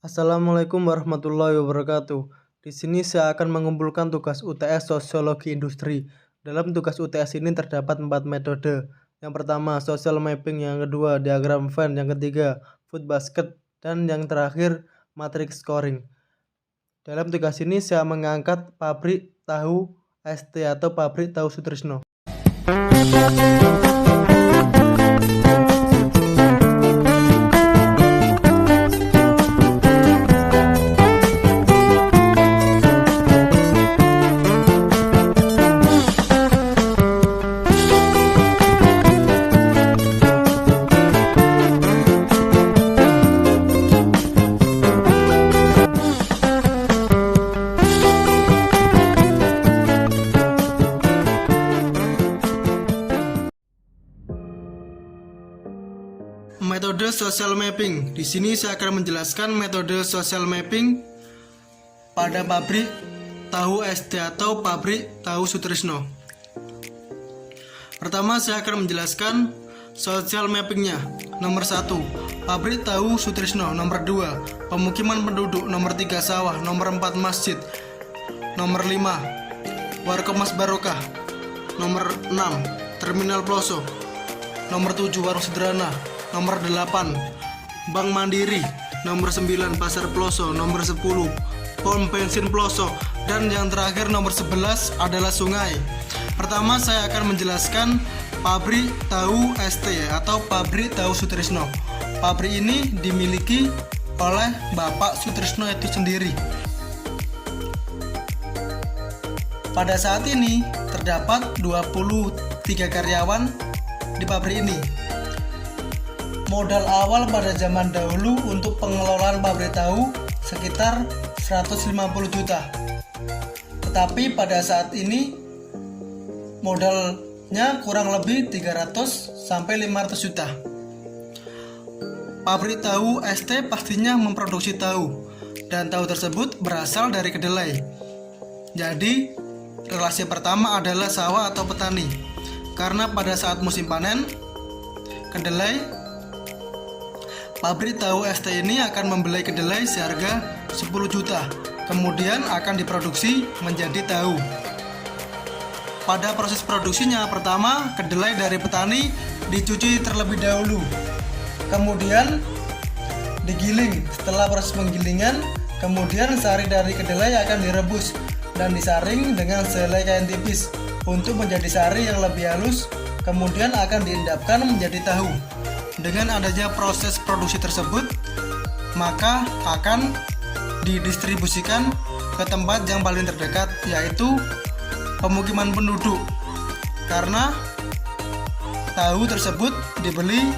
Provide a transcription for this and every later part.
Assalamualaikum warahmatullahi wabarakatuh. Di sini saya akan mengumpulkan tugas UTS Sosiologi Industri. Dalam tugas UTS ini terdapat 4 metode. Yang pertama, social mapping, yang kedua, diagram Venn, yang ketiga, food basket, dan yang terakhir, matrix scoring. Dalam tugas ini saya mengangkat pabrik tahu ST atau pabrik tahu Sutrisno. Metode social mapping. Di sini saya akan menjelaskan metode social mapping pada pabrik tahu ST atau pabrik tahu Sutrisno. Pertama, saya akan menjelaskan social mappingnya. Nomor 1, pabrik tahu Sutrisno. Nomor 2, pemukiman penduduk. Nomor 3, sawah. Nomor 4, masjid. Nomor 5, Warkop Mas Barokah. Nomor 6, terminal Ploso. Nomor 7, warung sederhana. Nomor 8, Bank Mandiri. Nomor 9, Pasar Ploso. Nomor 10, pom bensin Ploso. Dan yang terakhir nomor 11 adalah sungai. Pertama, saya akan menjelaskan pabrik tahu ST atau pabrik tahu Sutrisno. Pabrik ini dimiliki oleh Bapak Sutrisno itu sendiri. Pada saat ini terdapat 23 karyawan di pabrik ini. Modal awal pada zaman dahulu untuk pengelolaan pabrik tahu sekitar 150 juta. Tetapi pada saat ini modalnya kurang lebih 300 sampai 500 juta. Pabrik tahu ST pastinya memproduksi tahu, dan tahu tersebut berasal dari kedelai. Jadi, relasi pertama adalah sawah atau petani. Karena pada saat musim panen kedelai, pabrik tahu ST ini akan membeli kedelai seharga 10 juta, kemudian akan diproduksi menjadi tahu. Pada proses produksinya, pertama kedelai dari petani dicuci terlebih dahulu, kemudian digiling. Setelah proses penggilingan, kemudian sari dari kedelai akan direbus dan disaring dengan sehelai kain tipis untuk menjadi sari yang lebih halus, kemudian akan diendapkan menjadi tahu. Dengan adanya proses produksi tersebut, maka akan didistribusikan ke tempat yang paling terdekat, yaitu pemukiman penduduk. Karena tahu tersebut dibeli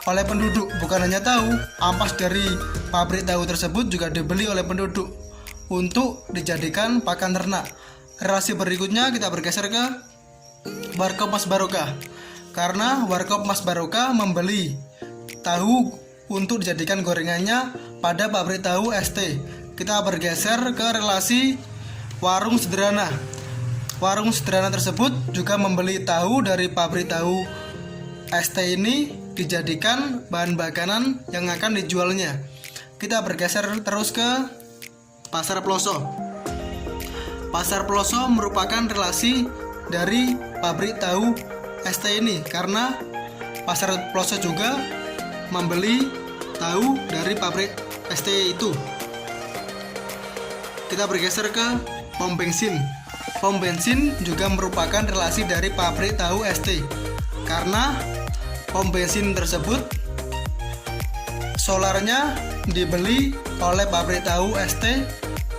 oleh penduduk. Bukan hanya tahu, ampas dari pabrik tahu tersebut juga dibeli oleh penduduk untuk dijadikan pakan ternak. Relasi berikutnya kita bergeser ke Warkop Mas Barokah. Karena Warkop Mas Barokah membeli tahu untuk dijadikan gorengannya pada pabrik tahu ST. Kita bergeser ke relasi warung sederhana. Warung sederhana tersebut juga membeli tahu dari pabrik tahu ST ini dijadikan bahan makanan yang akan dijualnya. Kita bergeser terus ke Pasar Ploso. Pasar Ploso merupakan relasi dari pabrik tahu ST ini, karena Pasar Ploso juga membeli tahu dari pabrik ST itu. Kita bergeser ke pom bensin. Pom bensin juga merupakan relasi dari pabrik tahu ST, karena pom bensin tersebut solarnya dibeli oleh pabrik tahu ST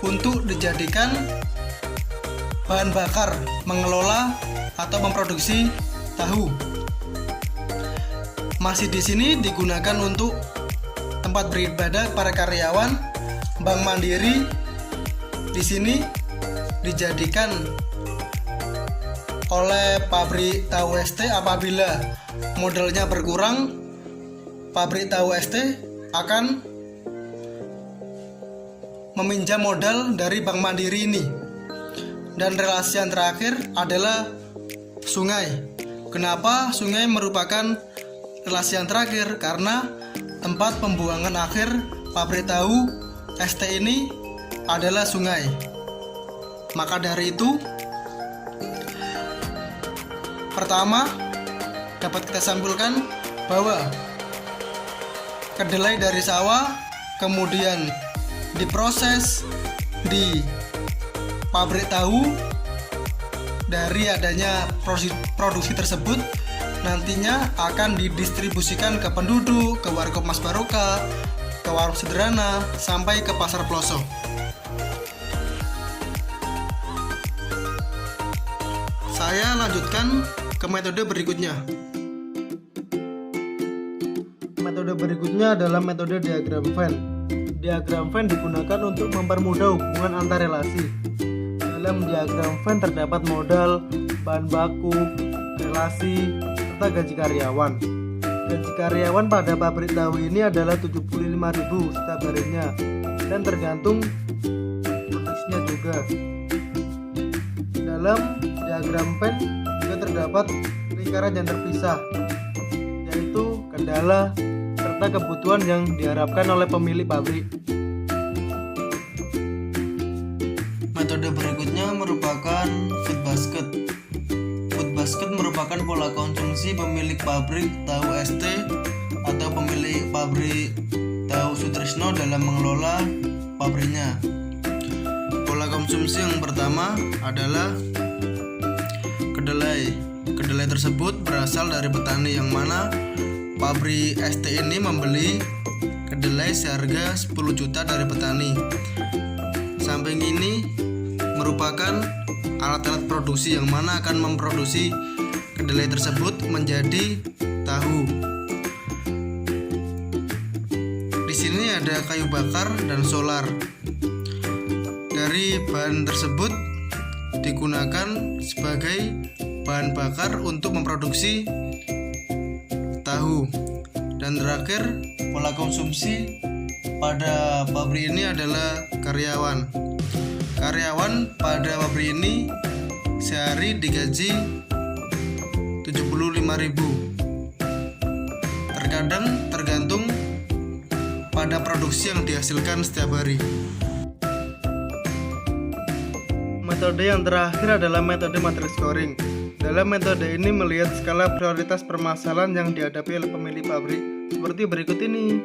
untuk dijadikan bahan bakar mengelola atau memproduksi tahu. Masih di sini digunakan untuk tempat beribadah para karyawan. Bank Mandiri di sini dijadikan oleh pabrik tahu ST apabila modalnya berkurang. Pabrik tahu ST akan meminjam modal dari Bank Mandiri ini. Dan relasi yang terakhir adalah sungai. Kenapa sungai merupakan relasi yang terakhir? Karena tempat pembuangan akhir pabrik tahu ST ini adalah sungai. Maka dari itu, pertama dapat kita simpulkan bahwa kedelai dari sawah kemudian diproses di pabrik tahu. Dari adanya produksi tersebut nantinya akan didistribusikan ke penduduk, ke warkop Mas Barokah, ke warung sederhana, sampai ke pasar pelosok. Saya lanjutkan ke metode berikutnya. Metode berikutnya adalah metode diagram Venn. Diagram Venn digunakan untuk mempermudah hubungan antar relasi. Dalam diagram Venn terdapat modal, bahan baku, relasi, serta gaji karyawan. Gaji karyawan pada pabrik tahu ini adalah 75.000 setiap harinya dan tergantung produksinya juga. Dalam diagram Venn juga terdapat lingkaran yang terpisah, yaitu kendala serta kebutuhan yang diharapkan oleh pemilik pabrik. Metode berikutnya merupakan food basket. Food basket merupakan pola konsumsi pemilik pabrik tahu ST atau pemilik pabrik tahu Sutrisno dalam mengelola pabriknya. Pola konsumsi yang pertama adalah kedelai. Kedelai tersebut berasal dari petani yang mana pabrik ST ini membeli kedelai seharga 10 juta dari petani. Samping ini merupakan alat-alat produksi yang mana akan memproduksi kedelai tersebut menjadi tahu. Di sini ada kayu bakar dan solar. Dari bahan tersebut digunakan sebagai bahan bakar untuk memproduksi tahu. Dan terakhir, pola konsumsi pada pabrik ini adalah karyawan. Karyawan pada pabrik ini sehari digaji 75.000. Tergantung pada produksi yang dihasilkan setiap hari. Metode yang terakhir adalah metode matrix scoring. Dalam metode ini melihat skala prioritas permasalahan yang dihadapi oleh pemilik pabrik seperti berikut ini.